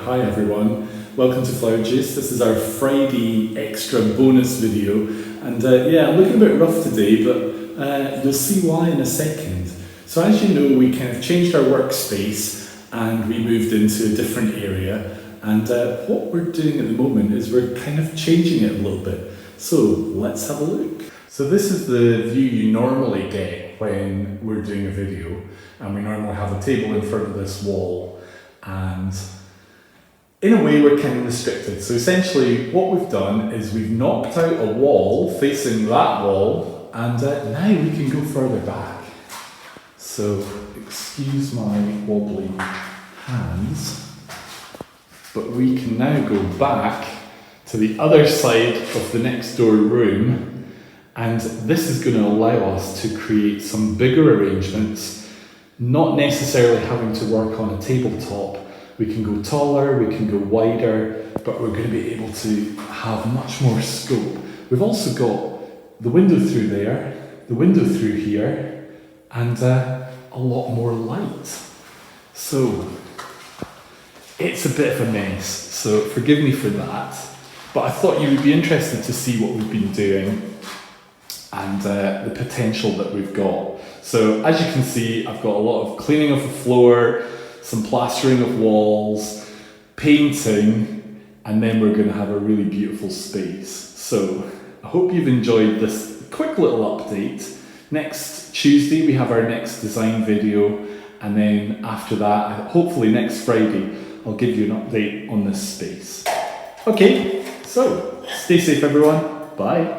Hi everyone, welcome to Joos. This is our Friday extra bonus video, and yeah, I'm looking a bit rough today, but you'll see why in a second. So as you know, we kind of changed our workspace and we moved into a different area, and what we're doing at the moment is we're kind of changing it a little bit. So let's have a look. So this is the view you normally get when we're doing a video, and we normally have a table in front of this wall, and in a way we're kind of restricted. So essentially what we've done is we've knocked out a wall facing that wall, and now we can go further back. So excuse my wobbly hands, but we can now go back to the other side of the next door room, and this is going to allow us to create some bigger arrangements, not necessarily having to work on a tabletop. We can go taller, we can go wider, but we're going to be able to have much more scope. We've also got the window through there, the window through here, and a lot more light. So it's a bit of a mess, so forgive me for that. But I thought you would be interested to see what we've been doing and the potential that we've got. So as you can see, I've got a lot of cleaning of the floor, some plastering of walls, painting, and then we're going to have a really beautiful space. So I hope you've enjoyed this quick little update. Next Tuesday we have our next design video, and then after that, hopefully next Friday, I'll give you an update on this space. Okay, so stay safe everyone, bye.